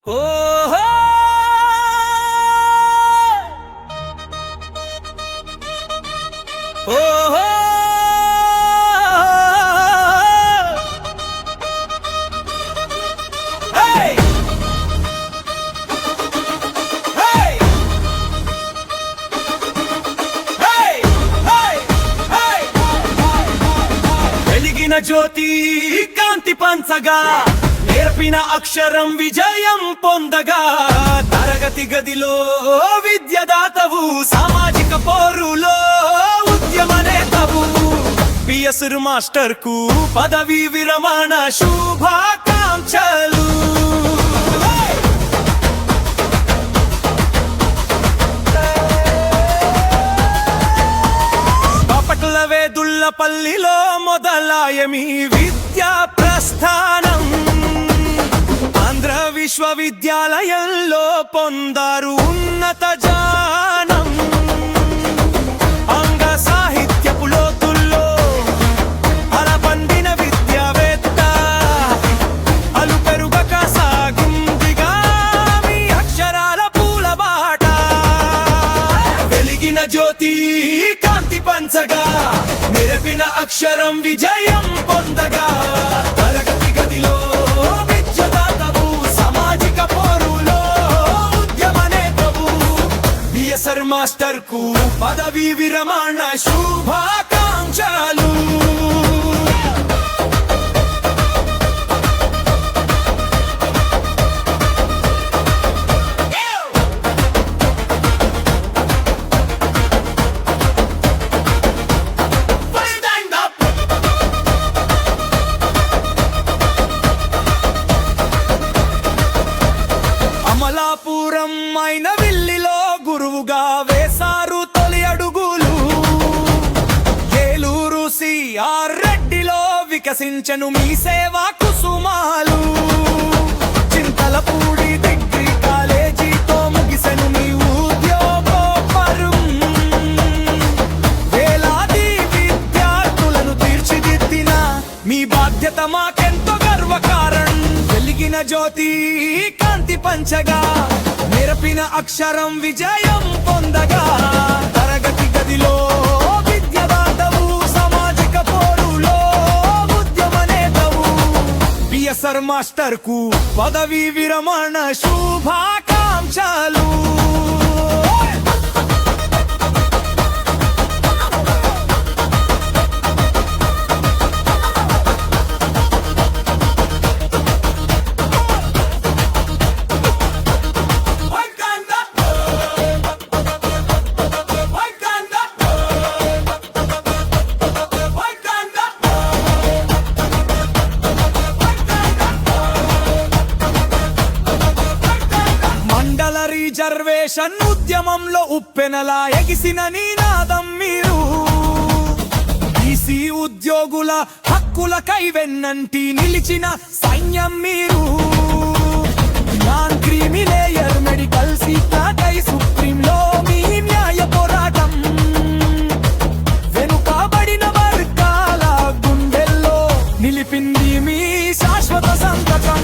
ఓహో ఓహో హే హే హే హే వెలిగిన జ్యోతి కాంతి పంచగా నేర్పిన అక్షరం విజయం పొందగా తరగతి గదిలో విద్యదాతవు సామాజిక పోరులో ఉద్యమ నేతవు పిఎస్ మాస్టర్ కు పదవి విరమణ శుభాకాంక్షలు. బాపట్ల వేదుళ్ళపల్లిలో మొదలాయమి విద్యా ప్రస్థానం. ఆంధ్ర విశ్వవిద్యాలయంలో పొందారు ఉన్నత జ్ఞానం. అంగ సాహిత్యపు లోతుల్లో అలపందిన విద్యావేత్త అలు పెరుగక సాగిందిగా మీ అక్షరాల పూలబాట. వెలిగిన జ్యోతి కాంతి పంచగా నేర్పిన అక్షరం విజయం పొందగా తరగతి గదిలో మాస్టర్ కు పదవి విరమణ శుభాకాంక్షలు. అమలాపురం అయిన విల్లిలో గురువుగా వేశారు తొలి అడుగులు. ఏలూరు సిఆర్ రెడ్డిలో వికసించను మీ సేవా కుసుమాలు. చింతలపూడి డిగ్రీ కాలేజీతో ముగిసెను మీ ఉద్యోగోపరం. వేలాది విద్యార్థులను తీర్చిదిద్దిన మీ బాధ్యత మాకెంతో గర్వకారణం. వెలిగిన జ్యోతి కాంతి పంచగా నేర్పిన అక్షరం విజయం పొందగా తరగతి గదిలో విద్యదాతవు సామాజిక పోరులో ఉద్యమ నేతవు పిఎస్ఆర్ మాస్టర్ కు పదవి విరమణ శుభాకాంక్షలు. రిజర్వేషన్ ఉద్యమంలో ఉప్పెనలా ఎగిసిన నీనాదం మీరు. బీసీ ఉద్యోగుల హక్కులకై వెన్నంటి నిలిచిన సైన్యం మీరు. నాన్ క్రీమిలేయర్ మెడికల్ సీట్లకై సుప్రీంలో మీ న్యాయ పోరాటం. వెనుకబడిన వర్గాల గుండెల్లో నిలిపింది మీ శాశ్వత సంతకం.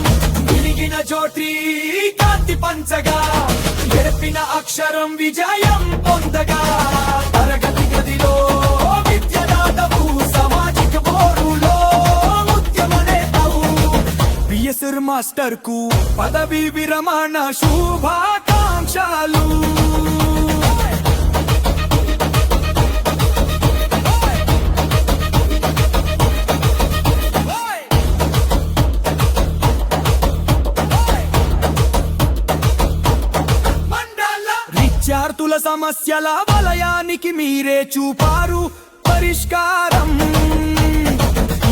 వెలిగిన జ్యోతి కాంతి పంచగా నేర్పిన అక్షరం విజయం పొందగా తరగతి గదిలో విద్యదాతవు సామాజిక పోరులో ఉద్యమ నేతవు పిఎస్ఆర్ మాస్టర్ కు పదవి విరమణ శుభాకాంక్షలు. విద్యార్థుల సమస్యల వలయానికి మీరే చూపారు పరిష్కారం.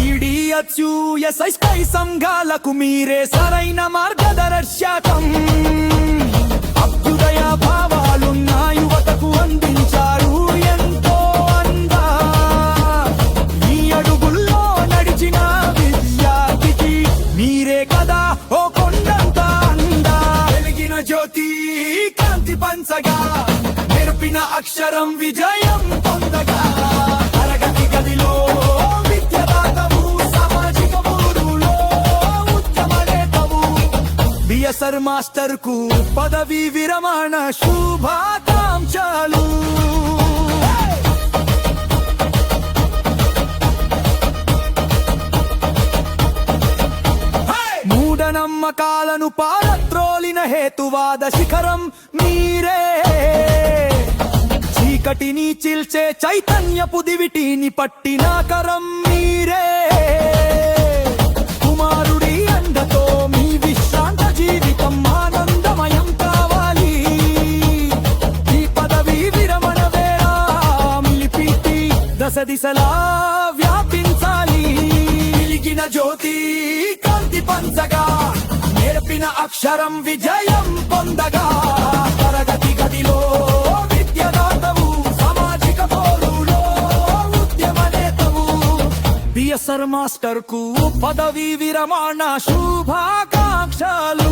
ఈడీఎస్ఐ సంఘాలకు మీరే సరైన మార్గదర్శకం. అభ్యుదయ భావాలున్న యువతకు అందించారు ఎంతో అందా. ఈ అడుగుల్లో నడిచిన విద్యార్థికి మీరే కదా ఓ కొండంత అందా. వెలిగిన జ్యోతి కాంతి పంచగా నేర్పిన అక్షరం విజయం పొందగా తరగతి గదిలో విద్యదాతవు సామాజిక పోరులో ఉద్యమ నేతవు బిఎస్ఆర్ మాస్టర్ కు పదవీ విరమణ శుభాకాంక్షలు. మూఢనమ్మకాలను పారద్రోలిన హేతువాద శిఖరం మీరే, చీకటిని చీల్చే చైతన్యపు దివిటీని పట్టిన కరం మీరే. కుమారుడి అండతో మీ విశ్రాంత జీవితం ఆనందమయం కావాలి. ఈ పదవి విరమణ వేళ మిలిపిటి దశ దిశలా వ్యాపించాలి. వెలిగిన జ్యోతి కాంతి పంచగా, నేర్పిన అక్షరం విజయం పొందగా, తరగతి గదిలో విద్యదాతవు, సామాజిక పోరులో ఉద్యమ నేతవు. బిఎస్ఆర్ మాస్టర్ కు పదవీ విరమణ శుభాకాంక్షలు.